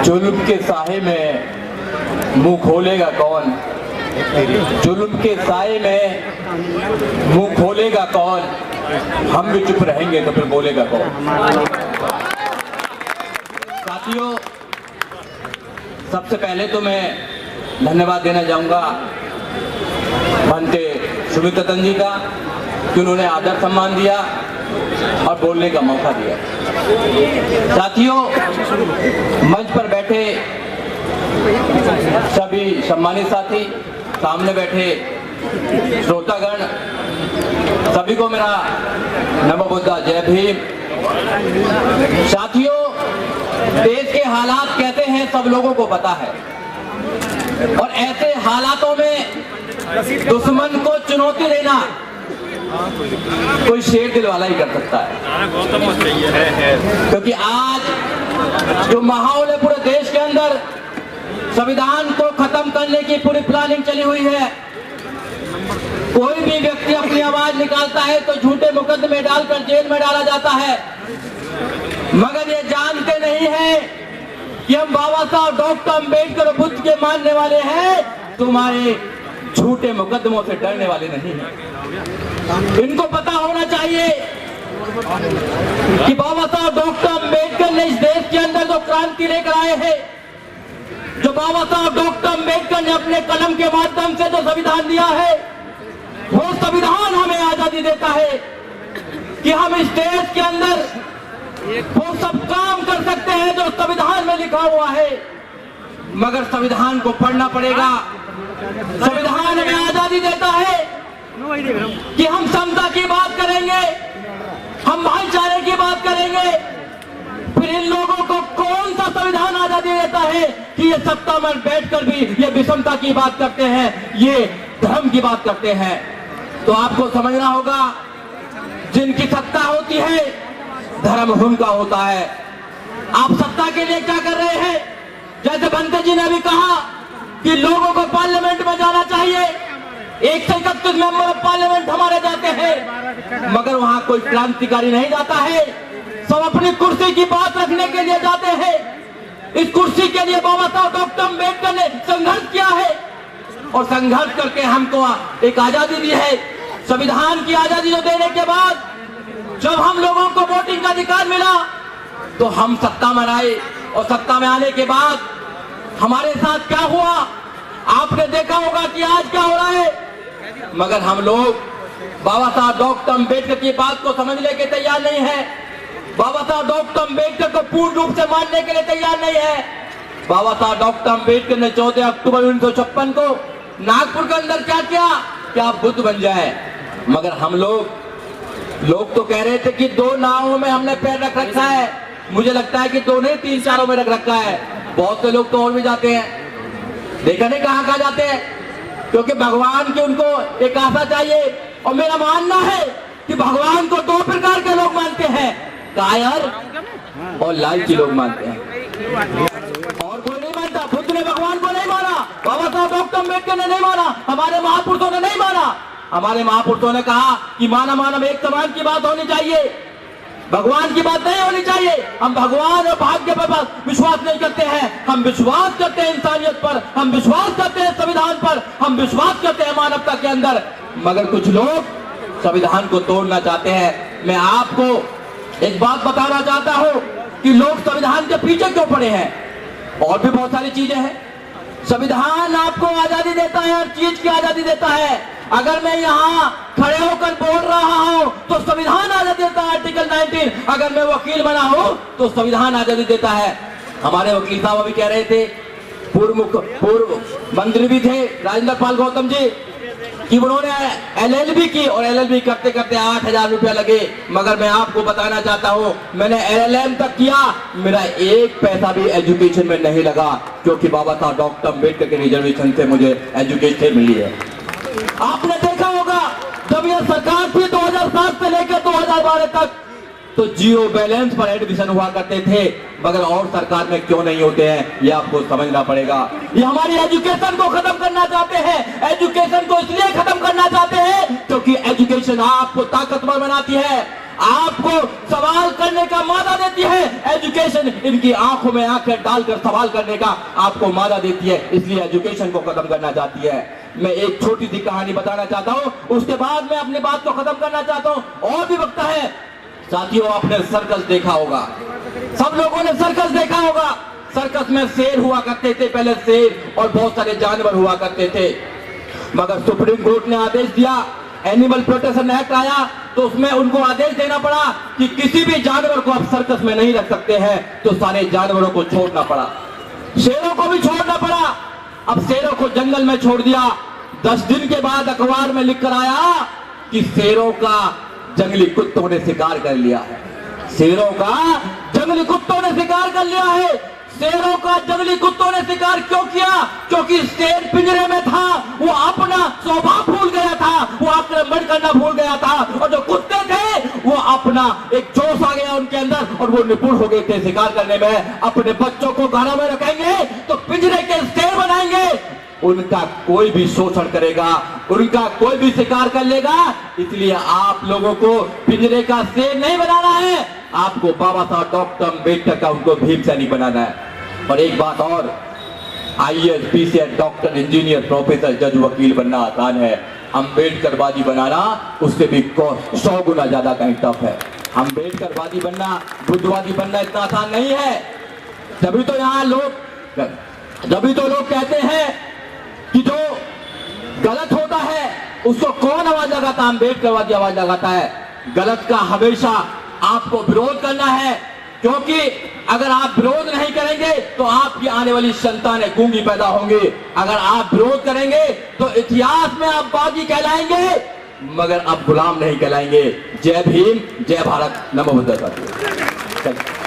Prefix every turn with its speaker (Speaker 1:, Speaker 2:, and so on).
Speaker 1: जुल्म के साए में मुंह खोलेगा कौन? जुल्म के साए में मुंह खोलेगा कौन? हम भी चुप रहेंगे तो फिर बोलेगा कौन? साथियों, सबसे पहले तो मैं धन्यवाद देना चाहूंगा बनते सुमित दत्तन जी का कि उन्होंने आदर सम्मान दिया और बोलने का मौका दिया। साथियों, मंच पर बैठे सभी सम्मानित साथी, सामने बैठे श्रोतागण, सभी को मेरा नमो बुद्धा, जय भीम। साथियों, देश के हालात कैसे हैं सब लोगों को पता है और ऐसे हालातों में दुश्मन को चुनौती देना कोई शेर दिल वाला ही कर सकता है। क्योंकि आज जो माहौल है पूरे देश के अंदर, संविधान को खत्म करने की पूरी प्लानिंग चली हुई है। कोई भी व्यक्ति अपनी आवाज निकालता है तो झूठे मुकदमे डालकर जेल में डाला जाता है, मगर ये जानते नहीं है कि हम बाबा साहब डॉक्टर अम्बेडकर और बुद्ध के मानने वाले हैं, तुम्हारे झूठे मुकदमों से डरने वाले नहीं हैं। इनको पता होना चाहिए कि बाबा साहब डॉक्टर अम्बेडकर ने इस देश के अंदर जो क्रांति लेकर आए हैं, जो बाबा साहब डॉक्टर अम्बेडकर ने अपने कलम के माध्यम से जो संविधान दिया है, वो संविधान हमें आजादी देता है कि हम इस देश के अंदर वो सब काम कर सकते हैं जो संविधान में लिखा हुआ है। मगर संविधान को पढ़ना पड़ेगा। संविधान हमें आजादी देता है कि हम समता की बात करेंगे, हम भाईचारे की बात करेंगे। फिर इन लोगों को कौन सा संविधान आजादी देता है कि ये सत्ता में बैठकर भी ये विषमता की बात करते हैं, ये धर्म की बात करते हैं? तो आपको समझना होगा, जिनकी सत्ता होती है धर्म उनका होता है। आप सत्ता के लिए क्या कर रहे हैं? जैसे बंते जी ने अभी कहा कि लोगों को पार्लियामेंट में जाना चाहिए, 131 मेंबर ऑफ पार्लियामेंट हमारे जाते हैं, मगर वहां कोई क्रांतिकारी नहीं जाता है। सब अपनी कुर्सी की बात रखने के लिए जाते हैं। इस कुर्सी के लिए बाबा साहब डॉक्टर अम्बेडकर ने संघर्ष किया है और संघर्ष करके हमको एक आजादी दी है। संविधान की आजादी जो देने के बाद जब हम लोगों को वोटिंग का अधिकार मिला तो हम सत्ता में आए और सत्ता में आने के बाद हमारे साथ क्या हुआ आपने देखा होगा कि आज क्या हो रहा है। मगर हम लोग बाबा साहब डॉक्टर अम्बेडकर की बात को समझने के तैयार नहीं है। बाबा साहब डॉक्टर अम्बेडकर को पूर्ण रूप से मानने के लिए तैयार नहीं है। बाबा साहब डॉक्टर अम्बेडकर ने 14 अक्टूबर 1956 को नागपुर के अंदर क्या किया कि आप बुद्ध बन जाए। मगर हम लोग तो कह रहे थे कि 2 नावों में हमने पैर रख रखा है। मुझे लगता है कि 2 नहीं 3-4 में रख रखा है। बहुत से लोग तो और भी जाते हैं, देखा नहीं कहाँ जाते हैं, क्योंकि भगवान की उनको एक आशा चाहिए। और मेरा मानना है कि भगवान को 2 प्रकार के लोग मानते हैं, कायर और लालची लोग मानते हैं, और कोई नहीं मानता। बुद्ध ने भगवान को नहीं माना, बाबा साहब डॉक्टर अम्बेडकर ने नहीं माना, हमारे महापुरुषों ने नहीं माना। हमारे महापुरुषों ने कहा कि मानव मानव एक समान की बात होनी चाहिए, भगवान की बात नहीं होनी चाहिए। हम भगवान और भाग्य पर विश्वास नहीं करते हैं, हम विश्वास करते हैं इंसानियत पर, हम विश्वास करते हैं संविधान पर, हम विश्वास करते हैं मानवता के अंदर। मगर कुछ लोग संविधान को तोड़ना चाहते हैं। मैं आपको एक बात बताना चाहता हूं कि लोग संविधान के पीछे क्यों पड़े हैं। और भी बहुत सारी चीजें हैं। संविधान आपको आजादी देता है, हर चीज की आजादी देता है। अगर मैं यहाँ खड़े होकर बोल रहा हूँ तो संविधान आजादी देता है, आर्टिकल 19। अगर मैं वकील बना हूँ तो संविधान आजादी देता है। हमारे वकील साहब अभी कह रहे थे, पूर्व मंत्री भी थे राजेंद्र पाल गौतम जी, कि उन्होंने LLB की और LLB करते करते 8,000 रुपया लगे। मगर मैं आपको बताना चाहता हूँ, मैंने LLM तक किया, मेरा 1 पैसा भी एजुकेशन में नहीं लगा, क्योंकि बाबा साहब डॉक्टर अम्बेडकर के रिजर्वेशन से मुझे एजुकेशन मिली है। आपने देखा होगा जब यह सरकार थी 2007 से लेकर 2012 तक, तो जियो बैलेंस पर एडमिशन हुआ करते थे, मगर और सरकार में क्यों नहीं होते हैं, ये आपको समझना पड़ेगा। ये हमारी एजुकेशन को खत्म करना चाहते हैं। एजुकेशन को इसलिए खत्म करना चाहते हैं क्योंकि एजुकेशन आपको ताकतवर बनाती है, आपको सवाल करने का मादा देती है। एजुकेशन इनकी आंखों में आंखें डालकर सवाल करने का आपको मादा देती है, इसलिए एजुकेशन को खत्म करना चाहती है। मैं एक छोटी सी कहानी बताना चाहता हूं, उसके बाद मैं अपनी बात को खत्म करना चाहता हूं। और भी वक्त है साथियों, आपने सर्कस देखा होगा, सब लोगों ने सर्कस देखा होगा। सर्कस में शेर हुआ करते थे, पहले शेर और बहुत सारे जानवर हुआ करते थे, मगर सुप्रीम कोर्ट ने आदेश दिया, एनिमल प्रोटेक्शन एक्ट आया, तो उसमें उनको आदेश देना पड़ा कि किसी भी जानवर को आप सर्कस में नहीं रख सकते हैं, तो सारे जानवरों को छोड़ना पड़ा, शेरों को भी छोड़ना पड़ा। अब शेरों को जंगल में छोड़ दिया। 10 दिन के बाद अखबार में लिखकर आया कि शेरों का जंगली कुत्तों ने शिकार कर लिया है। शेरों का जंगली कुत्तों ने शिकार कर लिया है। शेरों का जंगली कुत्तों ने शिकार क्यों किया? क्योंकि शेर पिंजरे में था, वो अपना स्वभाव भूल गया था, वो आक्रमण करना भूल गया था, और जो कुत्ते थे वो अपना एक जोश आ गया उनके अंदर और वो निपुण हो गए थे शिकार करने में। अपने बच्चों को घरों में रखेंगे तो पिंजरे के शेर बनाएंगे, उनका कोई भी शोषण करेगा, उनका कोई भी शिकार कर लेगा। इसलिए आप लोगों को पिंजरे का शेर नहीं बनाना है, आपको बाबा साहब डॉक्टर अम्बेडकर का उनको भीम सैनिक बनाना है। और एक बात और, IAS, PCS, doctor, engineer, professor, जज, वकील बनना आसान है, अम्बेडकरवादी बनाना उससे भी 100 गुना ज्यादा कहीं टफ है। अम्बेडकरवादी बनना, बुद्धवादी बनना इतना आसान नहीं है। तभी तो लोग कहते हैं कि जो गलत होता है उसको कौन आवाज लगाता है? अम्बेडकरवादी आवाज लगाता है। गलत का हमेशा आपको विरोध करना है, क्योंकि अगर आप विरोध नहीं करेंगे तो आपकी आने वाली संतानें गूंगी पैदा होंगी। अगर आप विरोध करेंगे तो इतिहास में आप बागी कहलाएंगे, मगर आप गुलाम नहीं कहलाएंगे। जय भीम, जय भारत, नमो बुद्धाय।